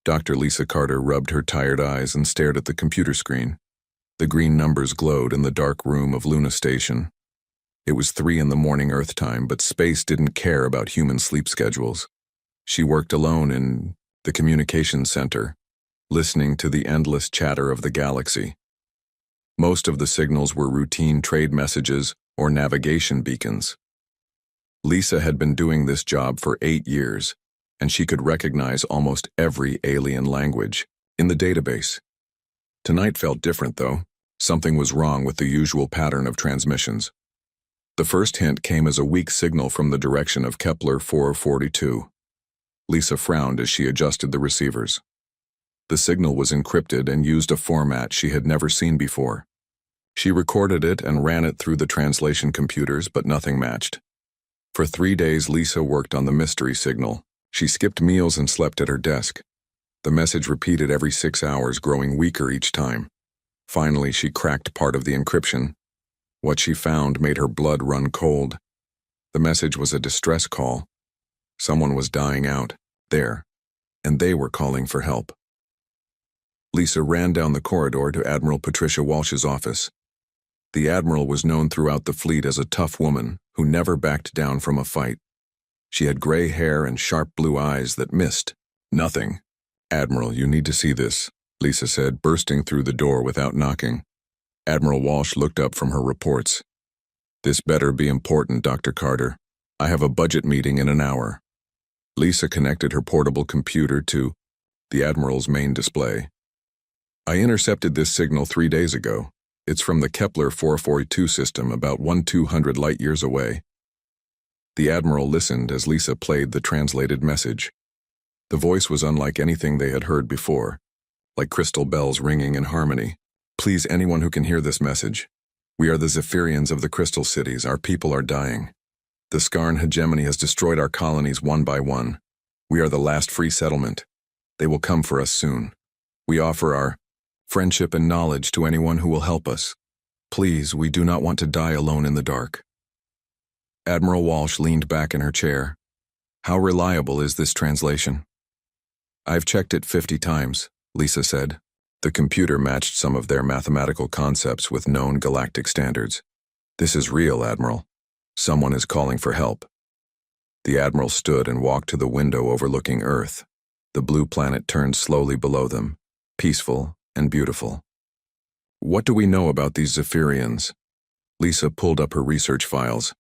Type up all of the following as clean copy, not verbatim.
Dr. Lisa Carter rubbed her tired eyes and stared at the computer screen. The green numbers glowed in the dark room of Luna Station. It was 3 in the morning Earth time, but space didn't care about human sleep schedules. She worked alone in the communications center, listening to the endless chatter of the galaxy. Most of the signals were routine trade messages or navigation beacons. Lisa had been doing this job for 8 years, and she could recognize almost every alien language in the database. Tonight felt different, though. Something was wrong with the usual pattern of transmissions. The first hint came as a weak signal from the direction of Kepler 442. Lisa frowned as she adjusted the receivers. The signal was encrypted and used a format she had never seen before. She recorded it and ran it through the translation computers, but nothing matched. For 3 days, Lisa worked on the mystery signal. She skipped meals and slept at her desk. The message repeated every 6 hours, growing weaker each time. Finally, she cracked part of the encryption. What she found made her blood run cold. The message was a distress call. Someone was dying out there, and they were calling for help. Lisa ran down the corridor to Admiral Patricia Walsh's office. The Admiral was known throughout the fleet as a tough woman who never backed down from a fight. She had gray hair and sharp blue eyes that missed nothing. "Admiral, you need to see this," Lisa said, bursting through the door without knocking. Admiral Walsh looked up from her reports. "This better be important, Dr. Carter. I have a budget meeting in an hour." Lisa connected her portable computer to the Admiral's main display. "I intercepted this signal 3 days ago. It's from the Kepler 442 system about 1,200 light-years away." The Admiral listened as Lisa played the translated message. The voice was unlike anything they had heard before, like crystal bells ringing in harmony. "Please, anyone who can hear this message. We are the Zephyrians of the Crystal Cities. Our people are dying. The Skarn hegemony has destroyed our colonies one by one. We are the last free settlement. They will come for us soon. We offer our friendship and knowledge to anyone who will help us. Please, we do not want to die alone in the dark." Admiral Walsh leaned back in her chair. "How reliable is this translation?" "I've checked it 50 times, Lisa said. The computer matched some of their mathematical concepts with known galactic standards. "This is real, Admiral. Someone is calling for help." The Admiral stood and walked to the window overlooking Earth. The blue planet turned slowly below them, peaceful and beautiful. "What do we know about these Zephyrians?" Lisa pulled up her research files.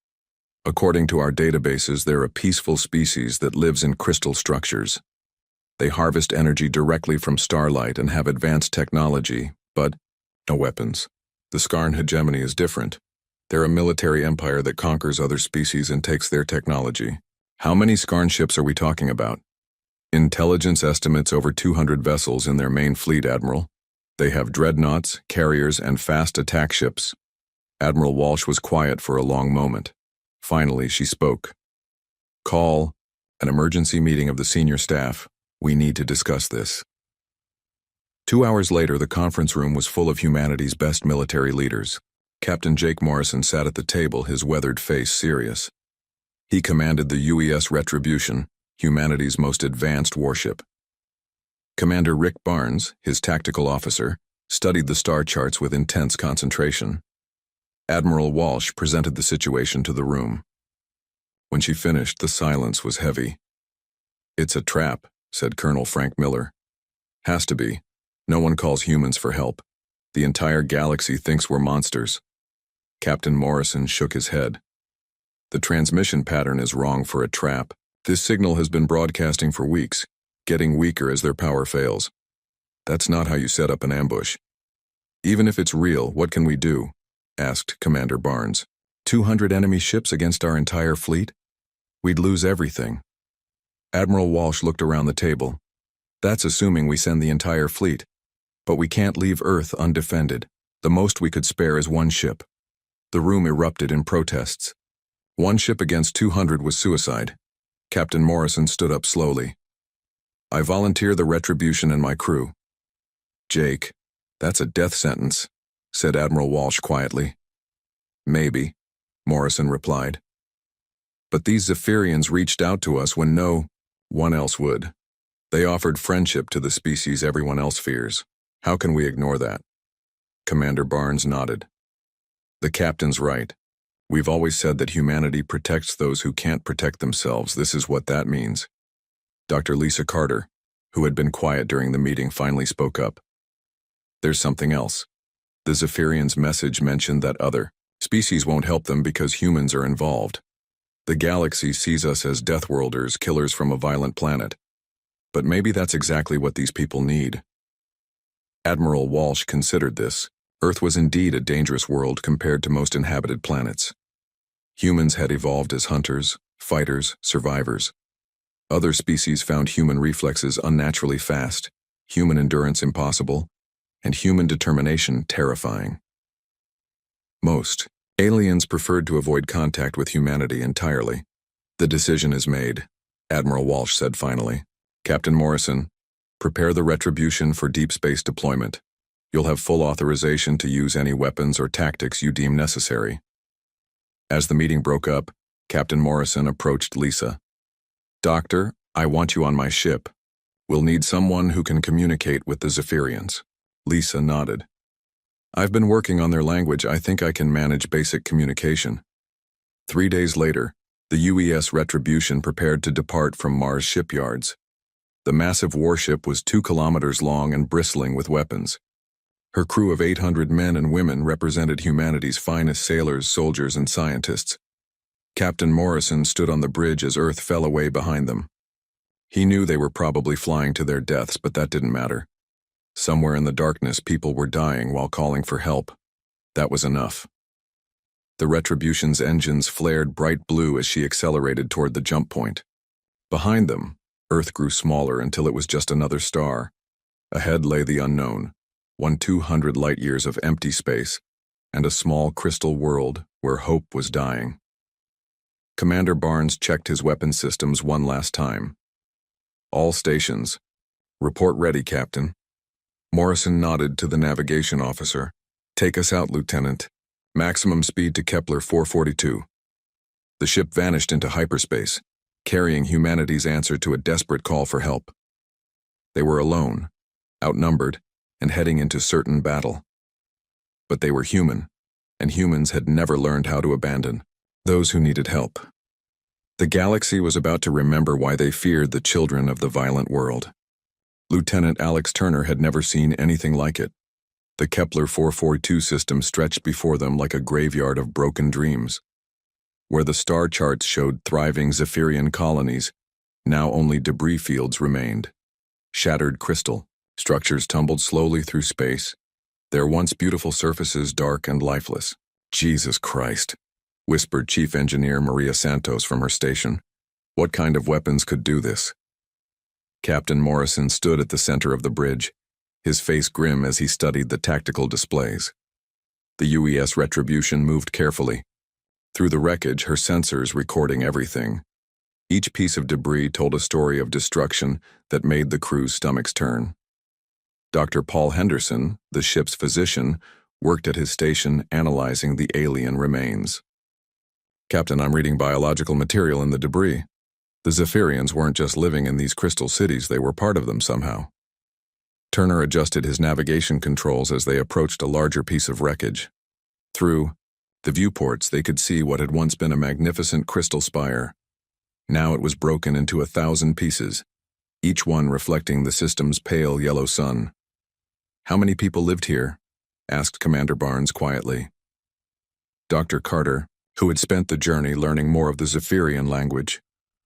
"According to our databases, they're a peaceful species that lives in crystal structures. They harvest energy directly from starlight and have advanced technology, but no weapons. The Skarn hegemony is different. They're a military empire that conquers other species and takes their technology." "How many Skarn ships are we talking about?" "Intelligence estimates over 200 vessels in their main fleet, Admiral. They have dreadnoughts, carriers, and fast attack ships." Admiral Walsh was quiet for a long moment. Finally, she spoke. "Call an emergency meeting of the senior staff. We need to discuss this." 2 hours later, the conference room was full of humanity's best military leaders. Captain Jake Morrison sat at the table, his weathered face serious. He commanded the UES Retribution, humanity's most advanced warship. Commander Rick Barnes, his tactical officer, studied the star charts with intense concentration. Admiral Walsh presented the situation to the room. When she finished, the silence was heavy. "It's a trap," said Colonel Frank Miller. "Has to be. No one calls humans for help. The entire galaxy thinks we're monsters." Captain Morrison shook his head. "The transmission pattern is wrong for a trap. This signal has been broadcasting for weeks, getting weaker as their power fails. That's not how you set up an ambush." "Even if it's real, what can we do?" asked Commander Barnes. 200 enemy ships against our entire fleet? We'd lose everything." Admiral Walsh looked around the table. "That's assuming we send the entire fleet. But we can't leave Earth undefended. The most we could spare is 1 ship. The room erupted in protests. 1 ship against 200 was suicide. Captain Morrison stood up slowly. "I volunteer the Retribution and my crew." "Jake, that's a death sentence," said Admiral Walsh quietly. "Maybe," Morrison replied. "But these Zephyrians reached out to us when no one else would. They offered friendship to the species everyone else fears. How can we ignore that? Commander Barnes nodded. The captain's right. We've always said that humanity protects those who can't protect themselves. This is what that means. Dr. Lisa Carter, who had been quiet during the meeting, finally spoke up. There's something else. The Zephyrians' message mentioned that other species won't help them because humans are involved. The galaxy sees us as Deathworlders, killers from a violent planet. But maybe that's exactly what these people need. Admiral Walsh considered this. Earth was indeed a dangerous world compared to most inhabited planets. Humans had evolved as hunters, fighters, survivors. Other species found human reflexes unnaturally fast, human endurance impossible, and human determination terrifying. Most aliens preferred to avoid contact with humanity entirely. The decision is made, Admiral Walsh said finally. Captain Morrison, prepare the retribution for deep space deployment. You'll have full authorization to use any weapons or tactics you deem necessary. As the meeting broke up, Captain Morrison approached Lisa. Doctor, I want you on my ship. We'll need someone who can communicate with the Zephyrians. Lisa nodded. I've been working on their language. I think I can manage basic communication. 3 days later, the UES Retribution prepared to depart from Mars shipyards. The massive warship was 2 kilometers long and bristling with weapons. Her crew of 800 men and women represented humanity's finest sailors, soldiers, and scientists. Captain Morrison stood on the bridge as Earth fell away behind them. He knew they were probably flying to their deaths, but that didn't matter. Somewhere in the darkness, people were dying while calling for help. That was enough. The Retribution's engines flared bright blue as she accelerated toward the jump point. Behind them, Earth grew smaller until it was just another star. Ahead lay the unknown, 200 light-years of empty space, and a small crystal world where hope was dying. Commander Barnes checked his weapon systems one last time. All stations. Report ready, Captain. Morrison nodded to the navigation officer. Take us out, Lieutenant. Maximum speed to Kepler 442. The ship vanished into hyperspace, carrying humanity's answer to a desperate call for help. They were alone, outnumbered, and heading into certain battle. But they were human, and humans had never learned how to abandon those who needed help. The galaxy was about to remember why they feared the children of the violent world. Lieutenant Alex Turner had never seen anything like it. The Kepler 442 system stretched before them like a graveyard of broken dreams. Where the star charts showed thriving Zephyrian colonies, now only debris fields remained. Shattered crystal, structures tumbled slowly through space, their once beautiful surfaces dark and lifeless. Jesus Christ, whispered Chief Engineer Maria Santos from her station. What kind of weapons could do this? Captain Morrison stood at the center of the bridge, his face grim as he studied the tactical displays. The UES Retribution moved carefully. Through the wreckage, her sensors recording everything. Each piece of debris told a story of destruction that made the crew's stomachs turn. Dr. Paul Henderson, the ship's physician, worked at his station analyzing the alien remains. Captain, I'm reading biological material in the debris. The Zephyrians weren't just living in these crystal cities, they were part of them somehow. Turner adjusted his navigation controls as they approached a larger piece of wreckage. Through the viewports, they could see what had once been a magnificent crystal spire. Now it was broken into 1,000 pieces, each one reflecting the system's pale yellow sun. How many people lived here? Asked Commander Barnes quietly. Dr. Carter, who had spent the journey learning more of the Zephyrian language,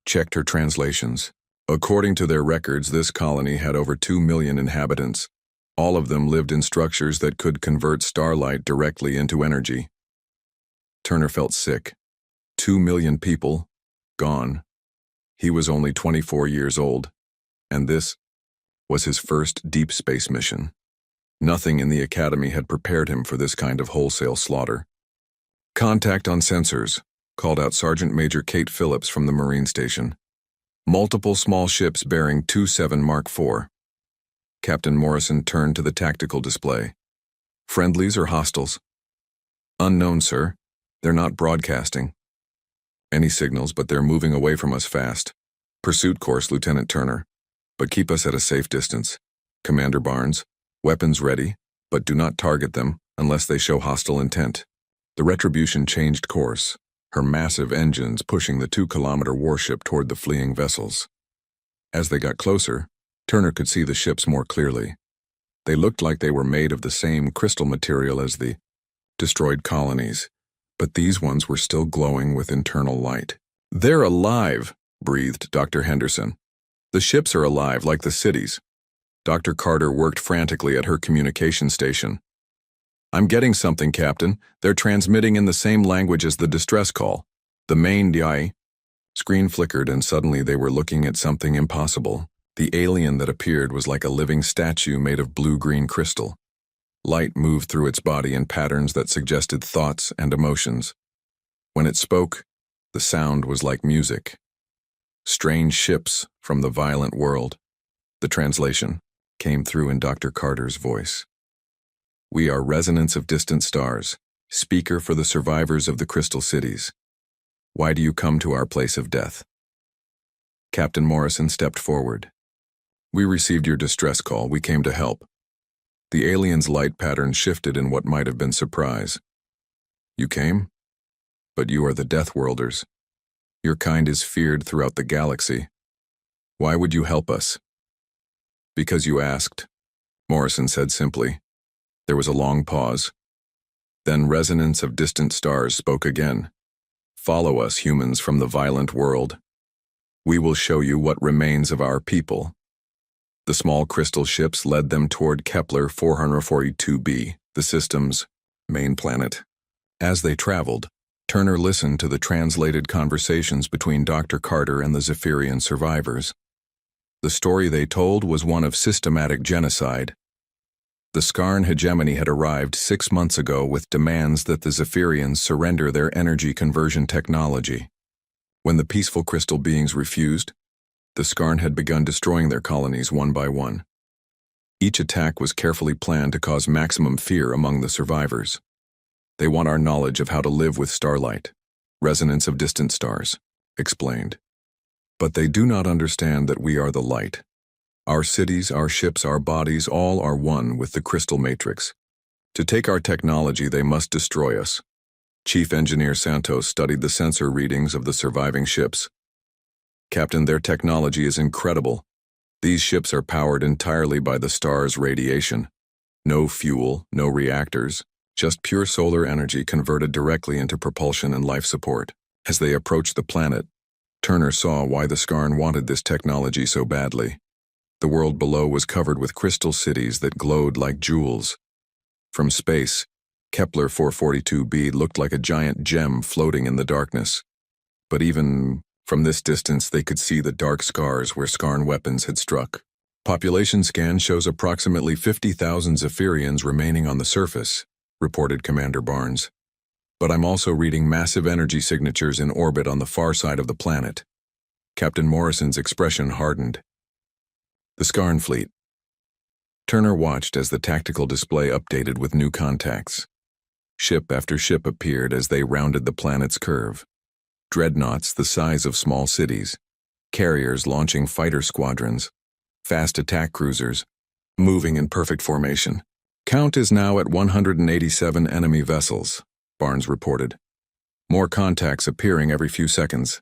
checked her translations. According to their records, this colony had over 2 million inhabitants. All of them lived in structures that could convert starlight directly into energy. Turner felt sick. 2 million people, gone. He was only 24 years old, and this was his first deep space mission. Nothing in the academy had prepared him for this kind of wholesale slaughter. Contact on sensors, called out Sergeant Major Kate Phillips from the Marine Station. Multiple small ships bearing 27 Mark IV. Captain Morrison turned to the tactical display. Friendlies or hostiles? Unknown, sir. They're not broadcasting any signals, but they're moving away from us fast. Pursuit course, Lieutenant Turner. But keep us at a safe distance. Commander Barnes, weapons ready, but do not target them unless they show hostile intent. The Retribution changed course, her massive engines pushing the 2-kilometer warship toward the fleeing vessels. As they got closer, Turner could see the ships more clearly. They looked like they were made of the same crystal material as the destroyed colonies, but these ones were still glowing with internal light. "They're alive," breathed Dr. Henderson. "The ships are alive like the cities." Dr. Carter worked frantically at her communication station. "I'm getting something, Captain. They're transmitting in the same language as the distress call. The main DI." Screen flickered and suddenly they were looking at something impossible. The alien that appeared was like a living statue made of blue-green crystal. Light moved through its body in patterns that suggested thoughts and emotions. When it spoke, the sound was like music. "Strange ships from the violent world." The translation came through in Dr. Carter's voice. "We are resonance of distant stars, speaker for the survivors of the crystal cities. Why do you come to our place of death?" Captain Morrison stepped forward. "We received your distress call. We came to help." The alien's light pattern shifted in what might have been surprise. "You came? But you are the Deathworlders. Your kind is feared throughout the galaxy. Why would you help us?" "Because you asked," Morrison said simply. There was a long pause. Then Resonance of Distant Stars spoke again. "Follow us, humans from the violent world. We will show you what remains of our people." The small crystal ships led them toward Kepler 442b, the system's main planet. As they traveled, Turner listened to the translated conversations between Dr. Carter and the Zephyrian survivors. The story they told was one of systematic genocide. The Skarn hegemony had arrived 6 months ago with demands that the Zephyrians surrender their energy conversion technology. When the peaceful crystal beings refused, the Skarn had begun destroying their colonies one by one. Each attack was carefully planned to cause maximum fear among the survivors. "They want our knowledge of how to live with starlight, resonance of distant stars," explained. "But they do not understand that we are the light. Our cities, our ships, our bodies, all are one with the crystal matrix. To take our technology, they must destroy us." Chief Engineer Santos studied the sensor readings of the surviving ships. "Captain, their technology is incredible. These ships are powered entirely by the star's radiation. No fuel, no reactors, just pure solar energy converted directly into propulsion and life support." As they approached the planet, Turner saw why the Skarn wanted this technology so badly. The world below was covered with crystal cities that glowed like jewels. From space, Kepler 442b looked like a giant gem floating in the darkness. But even from this distance, they could see the dark scars where Skarn weapons had struck. "Population scan shows approximately 50,000 Zephyrians remaining on the surface," reported Commander Barnes. "But I'm also reading massive energy signatures in orbit on the far side of the planet." Captain Morrison's expression hardened. The Skarn fleet. Turner watched as the tactical display updated with new contacts. Ship after ship appeared as they rounded the planet's curve. Dreadnoughts the size of small cities, carriers launching fighter squadrons, fast attack cruisers, moving in perfect formation. "Count is now at 187 enemy vessels," Barnes reported. "More contacts appearing every few seconds."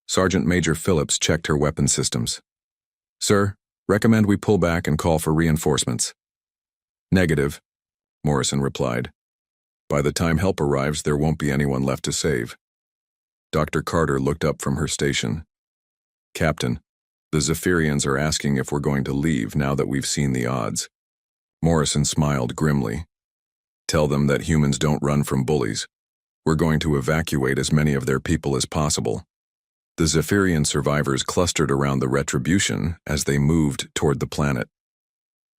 Sergeant Major Phillips checked her weapon systems. "Sir, recommend we pull back and call for reinforcements." "Negative," Morrison replied. "By the time help arrives, there won't be anyone left to save." Dr. Carter looked up from her station. "Captain, the Zephyrians are asking if we're going to leave now that we've seen the odds." Morrison smiled grimly. "Tell them that humans don't run from bullies. We're going to evacuate as many of their people as possible." The Zephyrian survivors clustered around the Retribution as they moved toward the planet.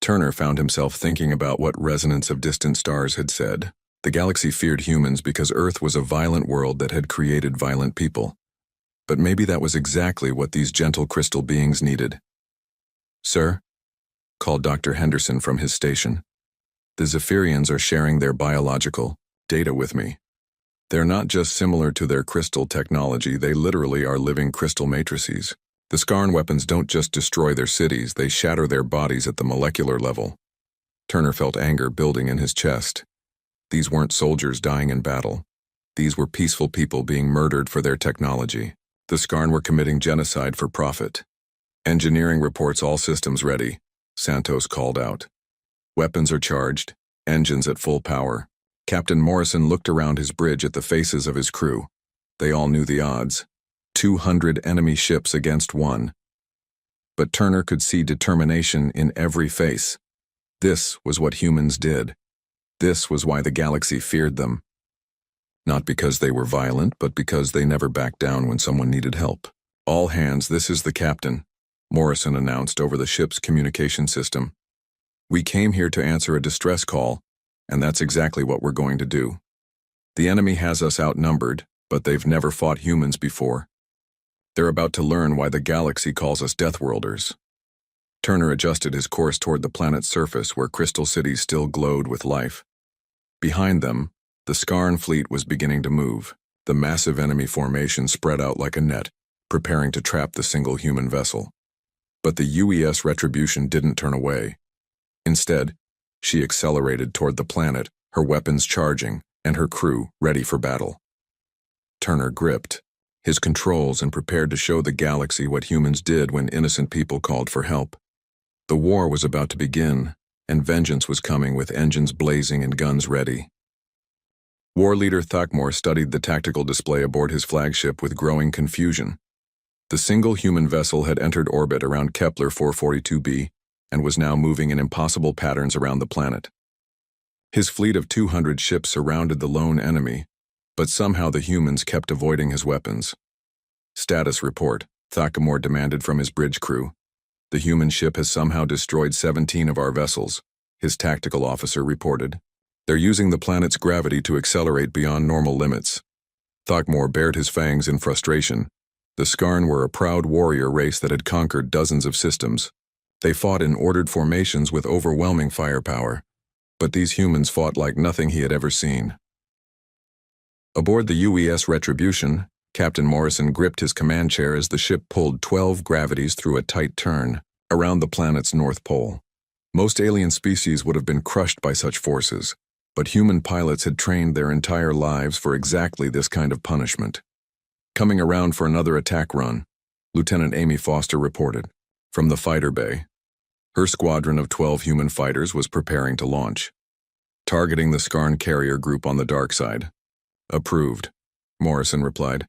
Turner found himself thinking about what Resonance of Distant Stars had said. The galaxy feared humans because Earth was a violent world that had created violent people. But maybe that was exactly what these gentle crystal beings needed. "Sir," called Dr. Henderson from his station. "The Zephyrians are sharing their biological data with me. They're not just similar to their crystal technology, they literally are living crystal matrices. The Skarn weapons don't just destroy their cities, they shatter their bodies at the molecular level. Turner felt anger building in his chest. These weren't soldiers dying in battle. These were peaceful people being murdered for their technology. The Skarn were committing genocide for profit. Engineering reports all systems ready, Santos called out. Weapons are charged, engines at full power. Captain Morrison looked around his bridge at the faces of his crew. They all knew the odds. 200 enemy ships against one. But Turner could see determination in every face. This was what humans did. This was why the galaxy feared them. Not because they were violent, but because they never backed down when someone needed help. All hands, this is the captain, Morrison announced over the ship's communication system. We came here to answer a distress call, and that's exactly what we're going to do. The enemy has us outnumbered, but they've never fought humans before. They're about to learn why the galaxy calls us Deathworlders. Turner adjusted his course toward the planet's surface where crystal cities still glowed with life. Behind them, the Skarn fleet was beginning to move. The massive enemy formation spread out like a net, preparing to trap the single human vessel. But the UES Retribution didn't turn away. Instead, she accelerated toward the planet, her weapons charging, and her crew ready for battle. Turner gripped his controls and prepared to show the galaxy what humans did when innocent people called for help. The war was about to begin, and vengeance was coming with engines blazing and guns ready. War leader Thakmor studied the tactical display aboard his flagship with growing confusion. The single human vessel had entered orbit around Kepler 442b and was now moving in impossible patterns around the planet. His fleet of 200 ships surrounded the lone enemy, but somehow the humans kept avoiding his weapons. Status report, Thakmor demanded from his bridge crew. The human ship has somehow destroyed 17 of our vessels, his tactical officer reported. They're using the planet's gravity to accelerate beyond normal limits. Thakmor bared his fangs in frustration. The Skarn were a proud warrior race that had conquered dozens of systems. They fought in ordered formations with overwhelming firepower. But these humans fought like nothing he had ever seen. Aboard the UES Retribution, Captain Morrison gripped his command chair as the ship pulled 12 gravities through a tight turn around the planet's north pole. Most alien species would have been crushed by such forces, but human pilots had trained their entire lives for exactly this kind of punishment. Coming around for another attack run, Lieutenant Amy Foster reported from the fighter bay. Her squadron of 12 human fighters was preparing to launch, targeting the Skarn carrier group on the dark side. Approved, Morrison replied.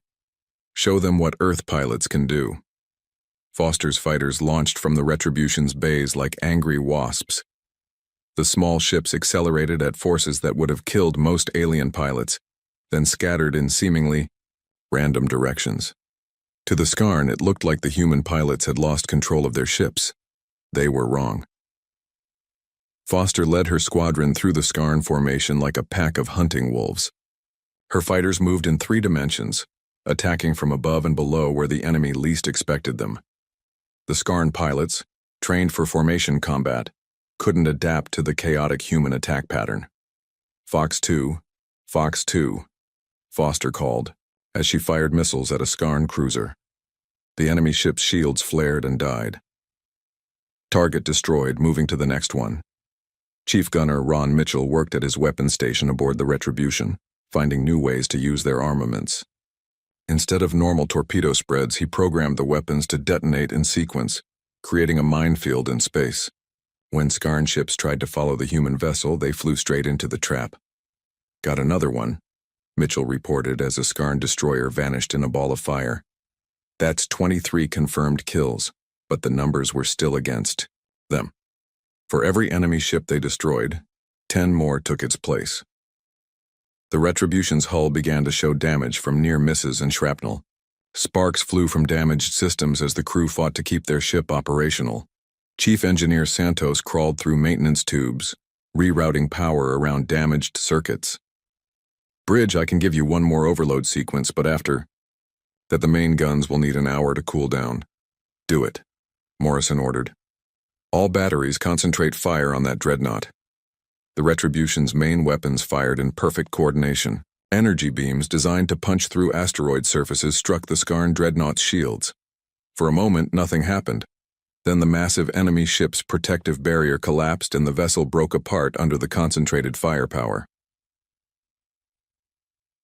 Show them what Earth pilots can do. Foster's fighters launched from the Retribution's bays like angry wasps. The small ships accelerated at forces that would have killed most alien pilots, then scattered in seemingly random directions. To the Skarn, it looked like the human pilots had lost control of their ships. They were wrong. Foster led her squadron through the Skarn formation like a pack of hunting wolves. Her fighters moved in 3 dimensions, attacking from above and below where the enemy least expected them. The Skarn pilots, trained for formation combat, couldn't adapt to the chaotic human attack pattern. Fox 2, Fox 2, Foster called, as she fired missiles at a Skarn cruiser. The enemy ship's shields flared and died. Target destroyed, moving to the next one. Chief Gunner Ron Mitchell worked at his weapons station aboard the Retribution, finding new ways to use their armaments. Instead of normal torpedo spreads, he programmed the weapons to detonate in sequence, creating a minefield in space. When Skarn ships tried to follow the human vessel, they flew straight into the trap. Got another one, Mitchell reported as a Skarn destroyer vanished in a ball of fire. That's 23 confirmed kills, but the numbers were still against them. For every enemy ship they destroyed, 10 more took its place. The Retribution's hull began to show damage from near misses and shrapnel. Sparks flew from damaged systems as the crew fought to keep their ship operational. Chief Engineer Santos crawled through maintenance tubes, rerouting power around damaged circuits. Bridge, I can give you one more overload sequence, but after that the main guns will need an hour to cool down. Do it, Morrison ordered. All batteries concentrate fire on that dreadnought. The Retribution's main weapons fired in perfect coordination. Energy beams designed to punch through asteroid surfaces struck the Skarn dreadnought's shields. For a moment, nothing happened. Then the massive enemy ship's protective barrier collapsed and the vessel broke apart under the concentrated firepower.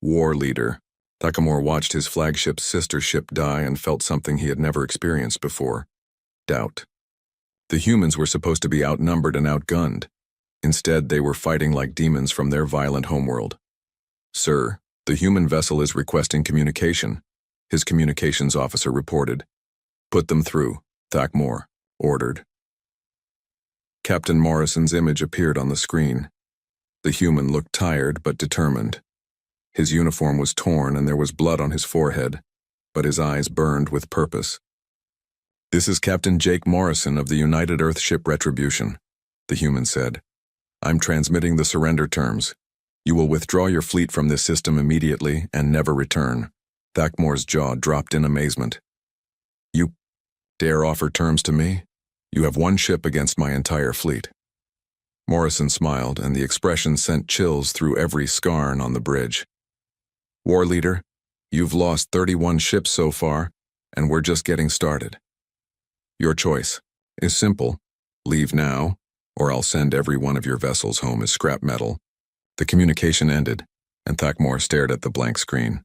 War leader. Takamura watched his flagship's sister ship die and felt something he had never experienced before. Doubt. The humans were supposed to be outnumbered and outgunned. Instead, they were fighting like demons from their violent homeworld. Sir, the human vessel is requesting communication, his communications officer reported. Put them through, Takamura ordered. Captain Morrison's image appeared on the screen. The human looked tired but determined. His uniform was torn and there was blood on his forehead, but his eyes burned with purpose. This is Captain Jake Morrison of the United Earthship Retribution, the human said. I'm transmitting the surrender terms. You will withdraw your fleet from this system immediately and never return. Takamura's jaw dropped in amazement. You dare offer terms to me? You have one ship against my entire fleet. Morrison smiled, and the expression sent chills through every scarn on the bridge. War leader, you've lost 31 ships so far, and we're just getting started. Your choice is simple. Leave now, or I'll send every one of your vessels home as scrap metal. The communication ended, and Takamura stared at the blank screen.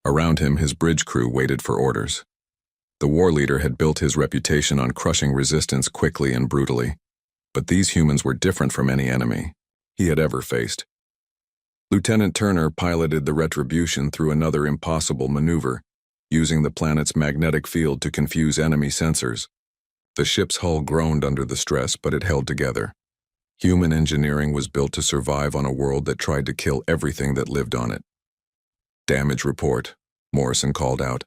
Around him, his bridge crew waited for orders. The war leader had built his reputation on crushing resistance quickly and brutally, but these humans were different from any enemy he had ever faced. Lieutenant Turner piloted the Retribution through another impossible maneuver, using the planet's magnetic field to confuse enemy sensors. The ship's hull groaned under the stress, but it held together. Human engineering was built to survive on a world that tried to kill everything that lived on it. Damage report, Morrison called out.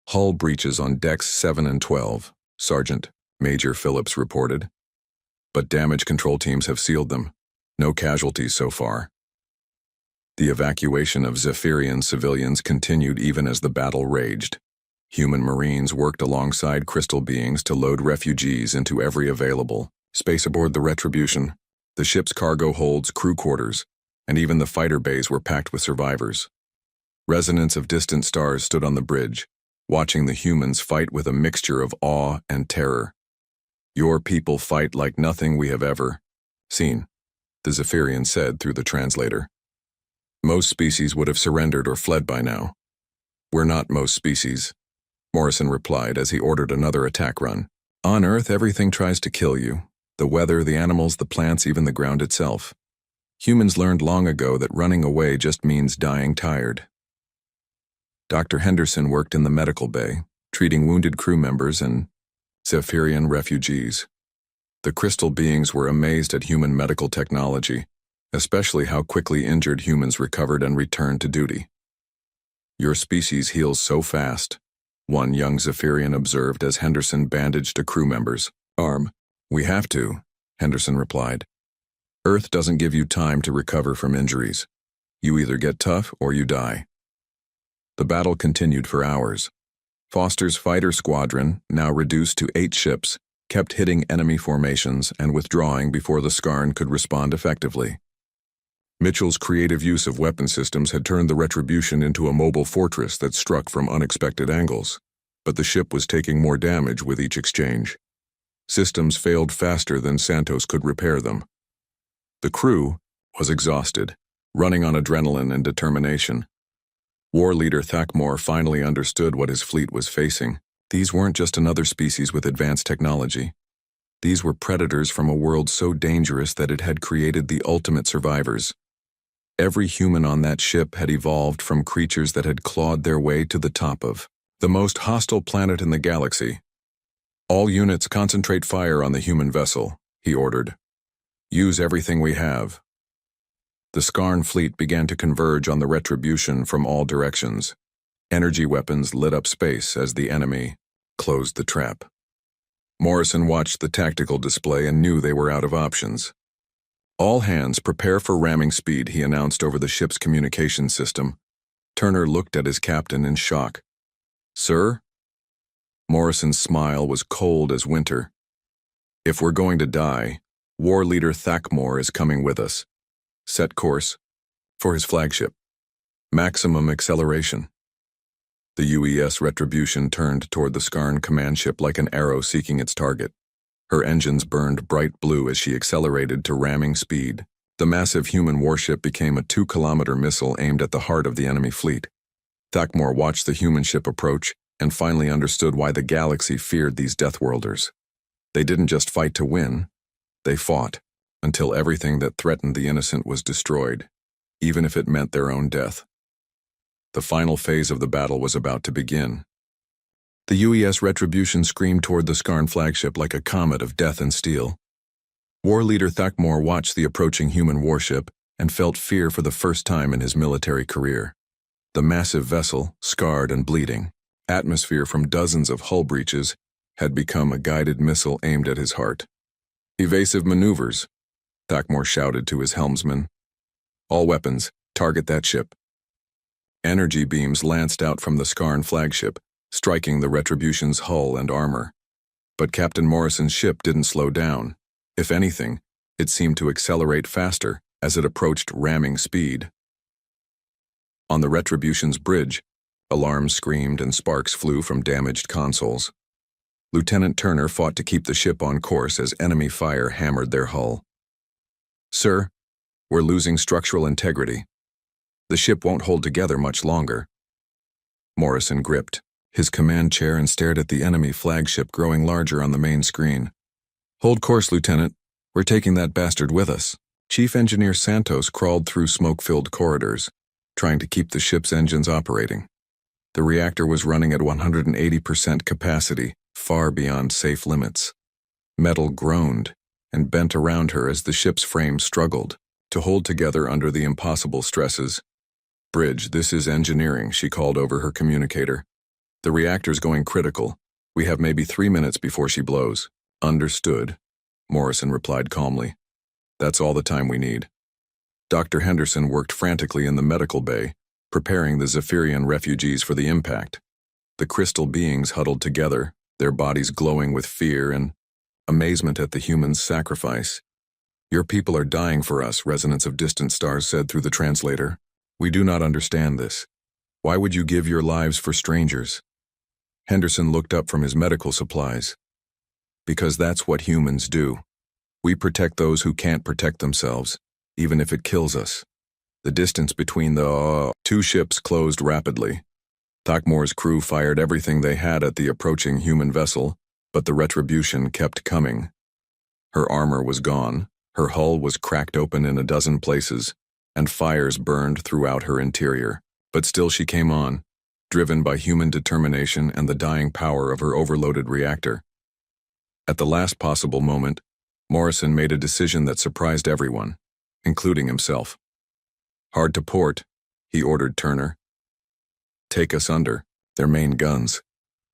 Hull breaches on decks 7 and 12, Sergeant Major Phillips reported. But damage control teams have sealed them. No casualties so far. The evacuation of Zephyrian civilians continued even as the battle raged. Human Marines worked alongside crystal beings to load refugees into every available space aboard the Retribution. The ship's cargo holds, crew quarters, and even the fighter bays were packed with survivors. Residents of distant stars stood on the bridge, watching the humans fight with a mixture of awe and terror. Your people fight like nothing we have ever seen, the Zephyrian said through the translator. Most species would have surrendered or fled by now. We're not most species, Morrison replied as he ordered another attack run. On Earth, everything tries to kill you. The weather, the animals, the plants, even the ground itself. Humans learned long ago that running away just means dying tired. Dr. Henderson worked in the medical bay, treating wounded crew members and Zephyrian refugees. The crystal beings were amazed at human medical technology, especially how quickly injured humans recovered and returned to duty. Your species heals so fast, one young Zephyrian observed as Henderson bandaged a crew member's arm. We have to, Henderson replied. Earth doesn't give you time to recover from injuries. You either get tough or you die. The battle continued for hours. Foster's fighter squadron, now reduced to 8 ships, kept hitting enemy formations and withdrawing before the Skarn could respond effectively. Mitchell's creative use of weapon systems had turned the Retribution into a mobile fortress that struck from unexpected angles, but the ship was taking more damage with each exchange. Systems failed faster than Santos could repair them. The crew was exhausted, running on adrenaline and determination. War leader Takamura finally understood what his fleet was facing. These weren't just another species with advanced technology. These were predators from a world so dangerous that it had created the ultimate survivors. Every human on that ship had evolved from creatures that had clawed their way to the top of the most hostile planet in the galaxy. All units concentrate fire on the human vessel, he ordered. Use everything we have. The Skarn fleet began to converge on the Retribution from all directions. Energy weapons lit up space as the enemy closed the trap. Morrison watched the tactical display and knew they were out of options. All hands prepare for ramming speed, he announced over the ship's communication system. Turner looked at his captain in shock. Sir? Morrison's smile was cold as winter. If we're going to die, War Leader Takamura is coming with us. Set course for his flagship. Maximum acceleration. The UES Retribution turned toward the Skarn command ship like an arrow seeking its target. Her engines burned bright blue as she accelerated to ramming speed. The massive human warship became a 2-kilometer missile aimed at the heart of the enemy fleet. Thakmor watched the human ship approach and finally understood why the galaxy feared these Deathworlders. They didn't just fight to win, they fought, until everything that threatened the innocent was destroyed, even if it meant their own death. The final phase of the battle was about to begin. The UES Retribution screamed toward the Skarn flagship like a comet of death and steel. War leader Thakmor watched the approaching human warship and felt fear for the first time in his military career. The massive vessel, scarred and bleeding, atmosphere from dozens of hull breaches, had become a guided missile aimed at his heart. "Evasive maneuvers," Thakmor shouted to his helmsman. "All weapons, target that ship." Energy beams lanced out from the Skarn flagship, striking the Retribution's hull and armor. But Captain Morrison's ship didn't slow down. If anything, it seemed to accelerate faster as it approached ramming speed. On the Retribution's bridge, alarms screamed and sparks flew from damaged consoles. Lieutenant Turner fought to keep the ship on course as enemy fire hammered their hull. "Sir, we're losing structural integrity. The ship won't hold together much longer." Morrison gripped his command chair and stared at the enemy flagship growing larger on the main screen. "Hold course, Lieutenant. We're taking that bastard with us." Chief Engineer Santos crawled through smoke-filled corridors, trying to keep the ship's engines operating. The reactor was running at 180% capacity, far beyond safe limits. Metal groaned and bent around her as the ship's frame struggled to hold together under the impossible stresses. "Bridge, this is engineering," she called over her communicator. "The reactor's going critical. We have maybe 3 minutes before she blows." "Understood," Morrison replied calmly. "That's all the time we need." Dr. Henderson worked frantically in the medical bay, preparing the Zephyrian refugees for the impact. The crystal beings huddled together, their bodies glowing with fear and amazement at the humans' sacrifice. "Your people are dying for us," Resonance of Distant Stars said through the translator. "We do not understand this. Why would you give your lives for strangers?" Henderson looked up from his medical supplies. "Because that's what humans do. We protect those who can't protect themselves, even if it kills us." The distance between the two ships closed rapidly. Thakmor's crew fired everything they had at the approaching human vessel, but the Retribution kept coming. Her armor was gone, her hull was cracked open in a dozen places, and fires burned throughout her interior. But still she came on, driven by human determination and the dying power of her overloaded reactor. At the last possible moment, Morrison made a decision that surprised everyone, including himself. "Hard to port," he ordered Turner. "Take us under, their main guns."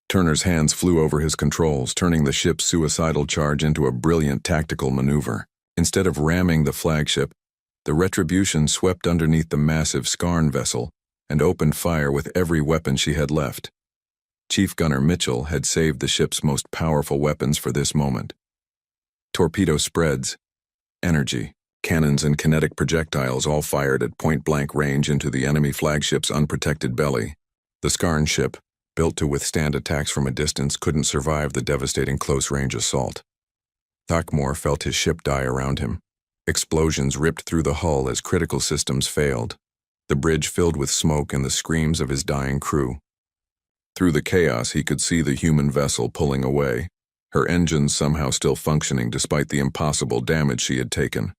Turner's hands flew over his controls, turning the ship's suicidal charge into a brilliant tactical maneuver. Instead of ramming the flagship, the Retribution swept underneath the massive Skarn vessel and opened fire with every weapon she had left. Chief Gunner Mitchell had saved the ship's most powerful weapons for this moment. Torpedo spreads, energy, cannons and kinetic projectiles all fired at point-blank range into the enemy flagship's unprotected belly. The Skarn ship, built to withstand attacks from a distance, couldn't survive the devastating close-range assault. Thakmor felt his ship die around him. Explosions ripped through the hull as critical systems failed. The bridge filled with smoke and the screams of his dying crew. Through the chaos, he could see the human vessel pulling away, her engines somehow still functioning despite the impossible damage she had taken.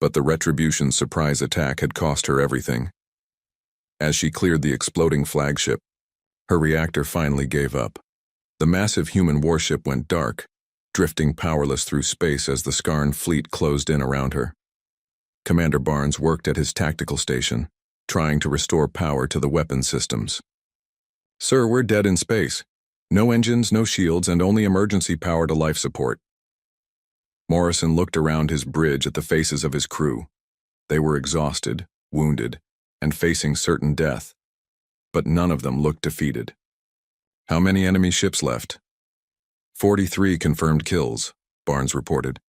But the Retribution's surprise attack had cost her everything. As she cleared the exploding flagship, her reactor finally gave up. The massive human warship went dark, drifting powerless through space as the Skarn fleet closed in around her. Commander Barnes worked at his tactical station, trying to restore power to the weapon systems. "Sir, we're dead in space. No engines, no shields, and only emergency power to life support." Morrison looked around his bridge at the faces of his crew. They were exhausted, wounded, and facing certain death, but none of them looked defeated. "How many enemy ships left?" 43 confirmed kills, Barnes reported,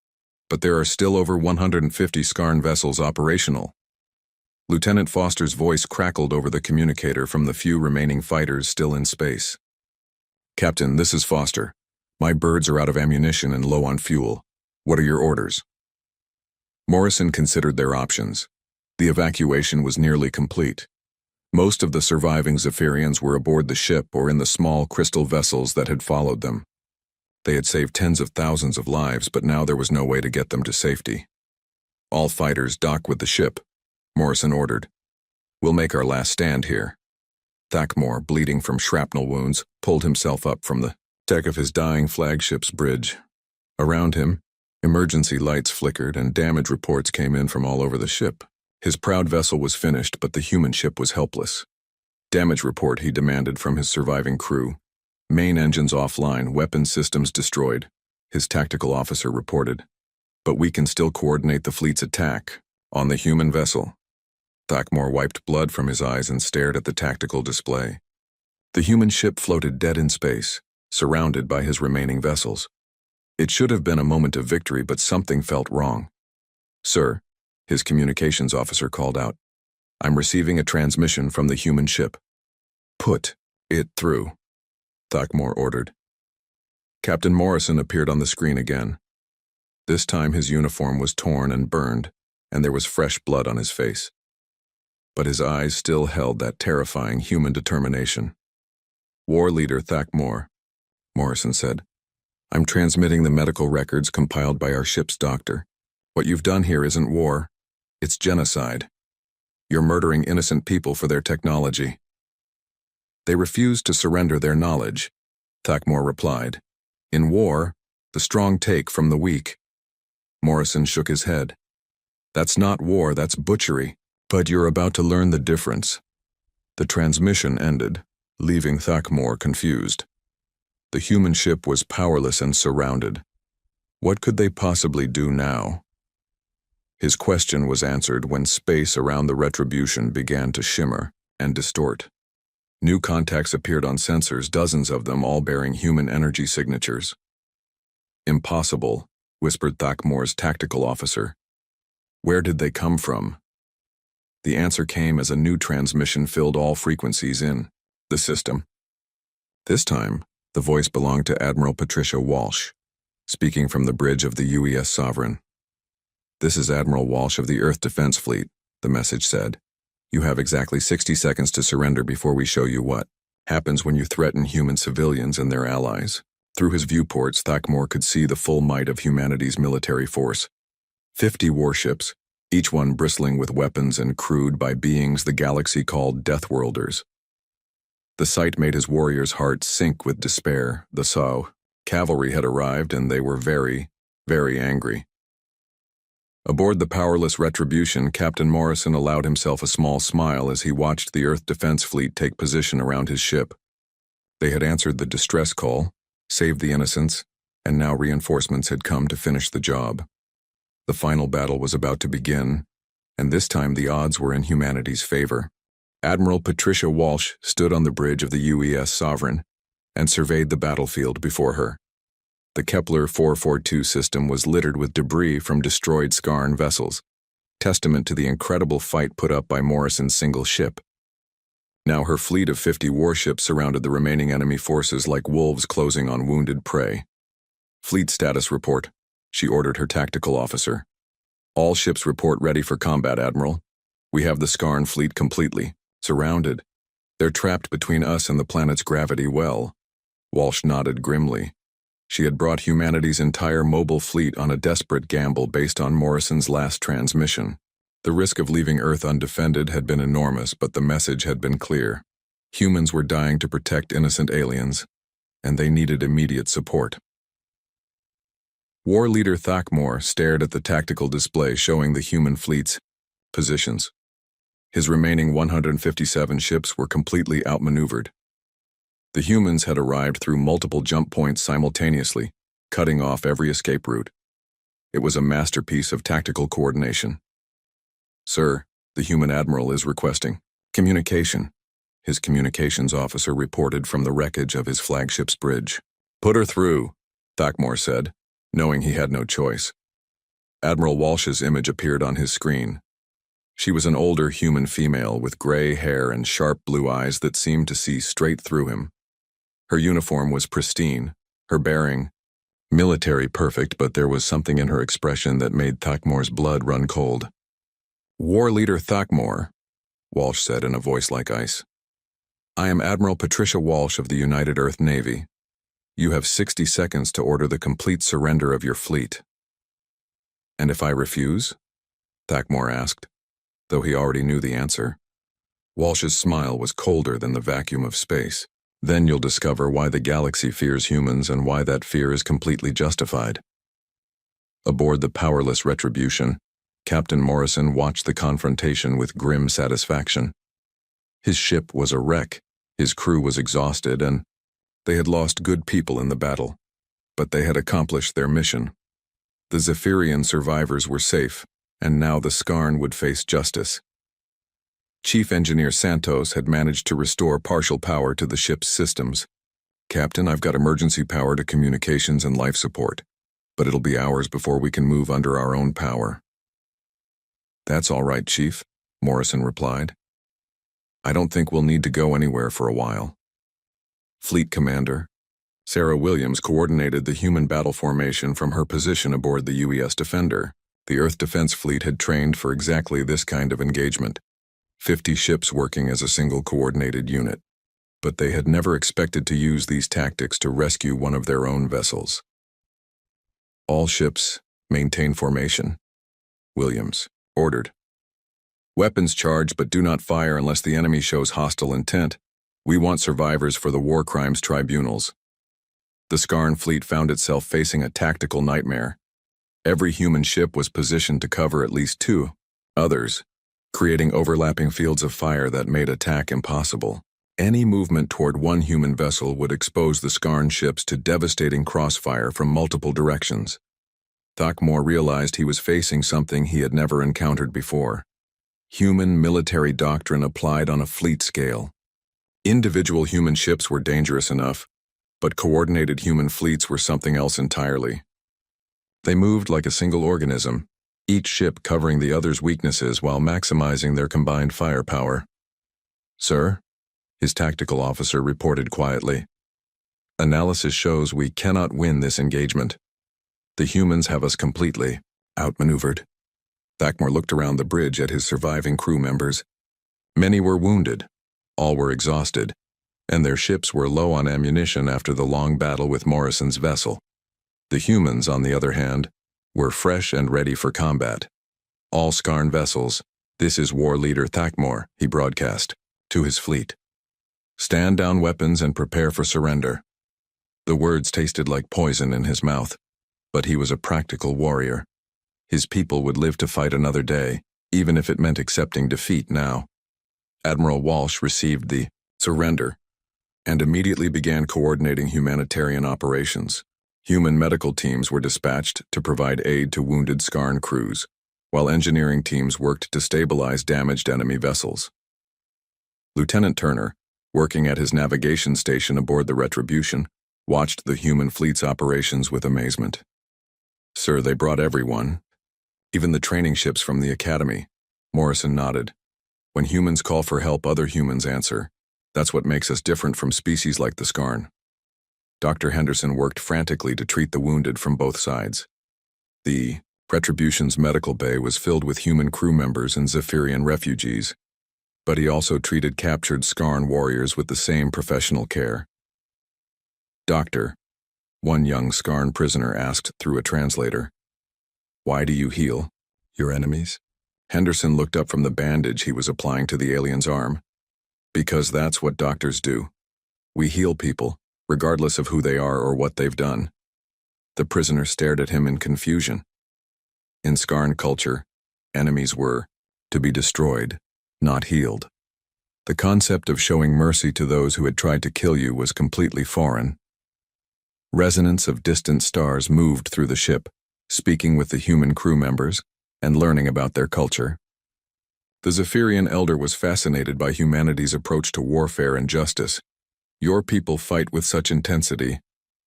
but there are still over 150 Skarn vessels operational. Lieutenant Foster's voice crackled over the communicator from the few remaining fighters still in space. "Captain, this is Foster. My birds are out of ammunition and low on fuel. What are your orders?" Morrison considered their options. The evacuation was nearly complete. Most of the surviving Zephyrians were aboard the ship or in the small crystal vessels that had followed them. They had saved tens of thousands of lives, but now there was no way to get them to safety. "All fighters dock with the ship," Morrison ordered. "We'll make our last stand here." Thakmor, bleeding from shrapnel wounds, pulled himself up from the deck of his dying flagship's bridge. Around him, emergency lights flickered and damage reports came in from all over the ship. His proud vessel was finished, but the human ship was helpless. "Damage report," he demanded from his surviving crew. "Main engines offline, weapon systems destroyed," his tactical officer reported. "But we can still coordinate the fleet's attack on the human vessel." Thakmor wiped blood from his eyes and stared at the tactical display. The human ship floated dead in space, surrounded by his remaining vessels. It should have been a moment of victory, but something felt wrong. "Sir," his communications officer called out, "I'm receiving a transmission from the human ship." "Put it through," Thakmor ordered. Captain Morrison appeared on the screen again. This time his uniform was torn and burned, and there was fresh blood on his face. But his eyes still held that terrifying human determination. "War Leader Thakmor," Morrison said, "I'm transmitting the medical records compiled by our ship's doctor. What you've done here isn't war. It's genocide. You're murdering innocent people for their technology." "They refuse to surrender their knowledge," Thakmor replied. "In war, the strong take from the weak." Morrison shook his head. "That's not war, that's butchery. But you're about to learn the difference." The transmission ended, leaving Thakmor confused. The human ship was powerless and surrounded. What could they possibly do now? His question was answered when space around the Retribution began to shimmer and distort. New contacts appeared on sensors, dozens of them, all bearing human energy signatures. "Impossible," whispered Thakmor's tactical officer. "Where did they come from?" The answer came as a new transmission filled all frequencies in the system. This time, the voice belonged to Admiral Patricia Walsh, speaking from the bridge of the UES Sovereign. "This is Admiral Walsh of the Earth Defense Fleet," the message said. "You have exactly 60 seconds to surrender before we show you what happens when you threaten human civilians and their allies." Through his viewports, Thakmor could see the full might of humanity's military force. 50 warships, each one bristling with weapons and crewed by beings the galaxy called Deathworlders. The sight made his warriors' hearts sink with despair. The SOS cavalry had arrived, and they were very, very angry. Aboard the powerless Retribution, Captain Morrison allowed himself a small smile as he watched the Earth Defense Fleet take position around his ship. They had answered the distress call, saved the innocents, and now reinforcements had come to finish the job. The final battle was about to begin, and this time the odds were in humanity's favor. Admiral Patricia Walsh stood on the bridge of the UES Sovereign and surveyed the battlefield before her. The Kepler 442 system was littered with debris from destroyed Skarn vessels, testament to the incredible fight put up by Morrison's single ship. Now her fleet of 50 warships surrounded the remaining enemy forces like wolves closing on wounded prey. "Fleet status report," she ordered her tactical officer. "All ships report ready for combat, Admiral. We have the Skarn fleet completely surrounded. They're trapped between us and the planet's gravity well." Walsh nodded grimly. She had brought humanity's entire mobile fleet on a desperate gamble based on Morrison's last transmission. The risk of leaving Earth undefended had been enormous, but the message had been clear. Humans were dying to protect innocent aliens, and they needed immediate support. War Leader Thakmor stared at the tactical display showing the human fleet's positions. His remaining 157 ships were completely outmaneuvered. The humans had arrived through multiple jump points simultaneously, cutting off every escape route. It was a masterpiece of tactical coordination. "Sir, the human admiral is requesting communication," his communications officer reported from the wreckage of his flagship's bridge. "Put her through," Thakmor said, knowing he had no choice. Admiral Walsh's image appeared on his screen. She was an older human female with gray hair and sharp blue eyes that seemed to see straight through him. Her uniform was pristine, her bearing military perfect, but there was something in her expression that made Thakmor's blood run cold. "War Leader Thakmor," Walsh said in a voice like ice. "I am Admiral Patricia Walsh of the United Earth Navy. You have 60 seconds to order the complete surrender of your fleet." "And if I refuse?" Thakmor asked, though he already knew the answer. Walsh's smile was colder than the vacuum of space. "Then you'll discover why the galaxy fears humans and why that fear is completely justified." Aboard the powerless Retribution, Captain Morrison watched the confrontation with grim satisfaction. His ship was a wreck, his crew was exhausted, and they had lost good people in the battle. But they had accomplished their mission. The Zephyrian survivors were safe, and now the Skarn would face justice. Chief Engineer Santos had managed to restore partial power to the ship's systems. "Captain, I've got emergency power to communications and life support, but it'll be hours before we can move under our own power." "That's all right, Chief," Morrison replied. "I don't think we'll need to go anywhere for a while." Fleet Commander Sarah Williams coordinated the human battle formation from her position aboard the UES Defender. The Earth Defense Fleet had trained for exactly this kind of engagement. 50 ships working as a single coordinated unit. But they had never expected to use these tactics to rescue one of their own vessels. "All ships, maintain formation," Williams ordered. "Weapons charged, but do not fire unless the enemy shows hostile intent. We want survivors for the war crimes tribunals." The Skarn fleet found itself facing a tactical nightmare. Every human ship was positioned to cover at least two others, creating overlapping fields of fire that made attack impossible. Any movement toward one human vessel would expose the Skarn ships to devastating crossfire from multiple directions. Thakmor realized he was facing something he had never encountered before. Human military doctrine applied on a fleet scale. Individual human ships were dangerous enough, but coordinated human fleets were something else entirely. They moved like a single organism, each ship covering the other's weaknesses while maximizing their combined firepower. "Sir," his tactical officer reported quietly, "analysis shows we cannot win this engagement. The humans have us completely outmaneuvered." Thakmor looked around the bridge at his surviving crew members. Many were wounded, all were exhausted, and their ships were low on ammunition after the long battle with Morrison's vessel. The humans, on the other hand, were fresh and ready for combat. "All Skarn vessels, this is War Leader Thakmor," he broadcast to his fleet. "Stand down weapons and prepare for surrender." The words tasted like poison in his mouth, but he was a practical warrior. His people would live to fight another day, even if it meant accepting defeat now. Admiral Walsh received the surrender and immediately began coordinating humanitarian operations. Human medical teams were dispatched to provide aid to wounded Skarn crews, while engineering teams worked to stabilize damaged enemy vessels. Lieutenant Turner, working at his navigation station aboard the Retribution, watched the human fleet's operations with amazement. "Sir, they brought everyone, even the training ships from the Academy." Morrison nodded. "When humans call for help, other humans answer. That's what makes us different from species like the Skarn." Dr. Henderson worked frantically to treat the wounded from both sides. The Retribution's medical bay was filled with human crew members and Zephyrian refugees, but he also treated captured Skarn warriors with the same professional care. "Doctor," one young Skarn prisoner asked through a translator, "why do you heal your enemies?" Henderson looked up from the bandage he was applying to the alien's arm. "Because that's what doctors do. We heal people, regardless of who they are or what they've done." The prisoner stared at him in confusion. In Skarn culture, enemies were to be destroyed, not healed. The concept of showing mercy to those who had tried to kill you was completely foreign. Resonance of distant stars moved through the ship, speaking with the human crew members and learning about their culture. The Zephyrian elder was fascinated by humanity's approach to warfare and justice. "Your people fight with such intensity,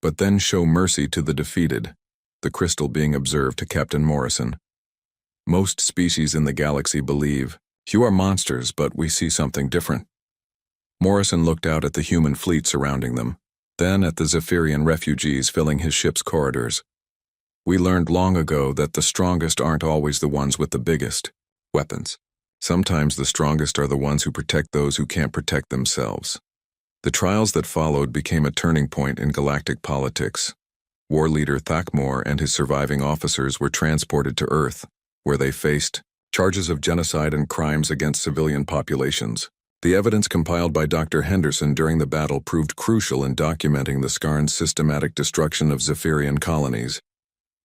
but then show mercy to the defeated," the crystal being observed to Captain Morrison. Most species in the galaxy believe, "You are monsters, but we see something different." Morrison looked out at the human fleet surrounding them, then at the Zephyrian refugees filling his ship's corridors. "We learned long ago that the strongest aren't always the ones with the biggest weapons. Sometimes the strongest are the ones who protect those who can't protect themselves." The trials that followed became a turning point in galactic politics. War leader Thakmor and his surviving officers were transported to Earth, where they faced charges of genocide and crimes against civilian populations. The evidence compiled by Dr. Henderson during the battle proved crucial in documenting the Skarn's systematic destruction of Zephyrian colonies.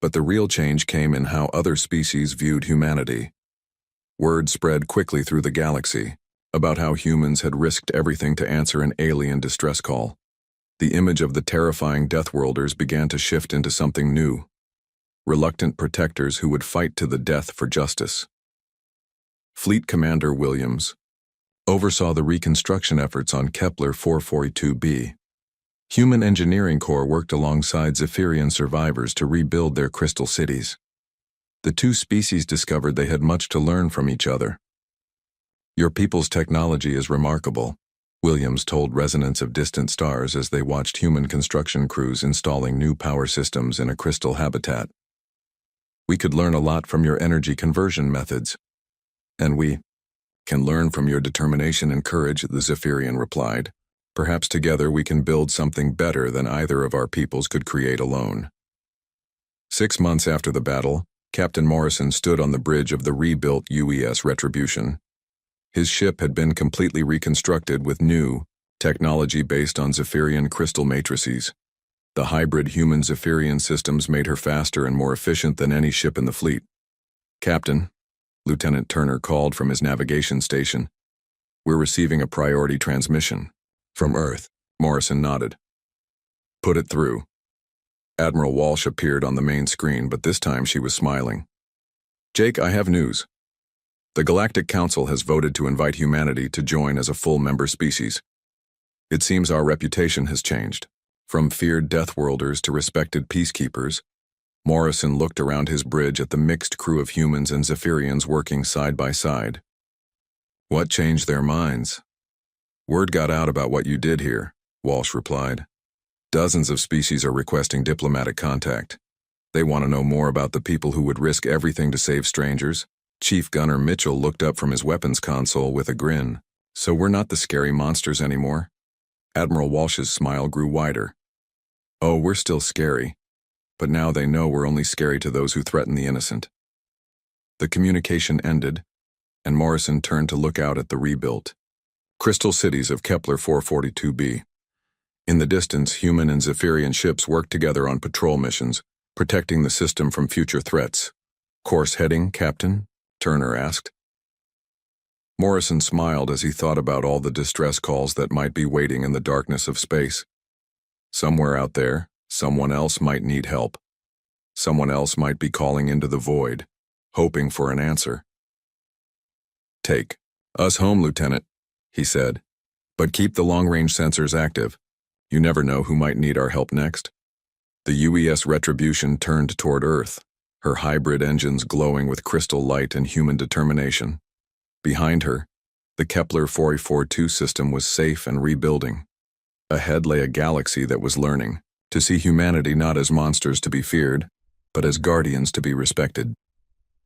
But the real change came in how other species viewed humanity. Word spread quickly through the galaxy about how humans had risked everything to answer an alien distress call. The image of the terrifying Deathworlders began to shift into something new: reluctant protectors who would fight to the death for justice. Fleet Commander Williams oversaw the reconstruction efforts on Kepler 442b. Human Engineering Corps worked alongside Zephyrian survivors to rebuild their crystal cities. The two species discovered they had much to learn from each other. "Your people's technology is remarkable," Williams told residents of distant stars as they watched human construction crews installing new power systems in a crystal habitat. "We could learn a lot from your energy conversion methods." "And we can learn from your determination and courage," the Zephyrian replied. "Perhaps together we can build something better than either of our peoples could create alone." 6 months after the battle, Captain Morrison stood on the bridge of the rebuilt UES Retribution. His ship had been completely reconstructed with new technology based on Zephyrian crystal matrices. The hybrid human Zephyrian systems made her faster and more efficient than any ship in the fleet. "Captain," Lieutenant Turner called from his navigation station, "we're receiving a priority transmission." "From Earth," Morrison nodded. "Put it through." Admiral Walsh appeared on the main screen, but this time she was smiling. "Jake, I have news. The Galactic Council has voted to invite humanity to join as a full member species. It seems our reputation has changed. From feared Deathworlders to respected peacekeepers." Morrison looked around his bridge at the mixed crew of humans and Zephyrians working side by side. "What changed their minds?" "Word got out about what you did here," Walsh replied. "Dozens of species are requesting diplomatic contact. They want to know more about the people who would risk everything to save strangers." Chief Gunner Mitchell looked up from his weapons console with a grin. "So we're not the scary monsters anymore?" Admiral Walsh's smile grew wider. "Oh, we're still scary. But now they know we're only scary to those who threaten the innocent." The communication ended, and Morrison turned to look out at the rebuilt crystal cities of Kepler 442b. In the distance, human and Zephyrian ships worked together on patrol missions, protecting the system from future threats. "Course heading, Captain?" Turner asked. Morrison smiled as he thought about all the distress calls that might be waiting in the darkness of space. Somewhere out there, someone else might need help. Someone else might be calling into the void, hoping for an answer. "Take us home, Lieutenant," he said. "But keep the long-range sensors active. You never know who might need our help next." The UES Retribution turned toward Earth, her hybrid engines glowing with crystal light and human determination. Behind her, the Kepler 442 system was safe and rebuilding. Ahead lay a galaxy that was learning to see humanity not as monsters to be feared, but as guardians to be respected.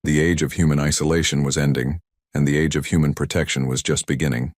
The age of human isolation was ending, and the age of human protection was just beginning.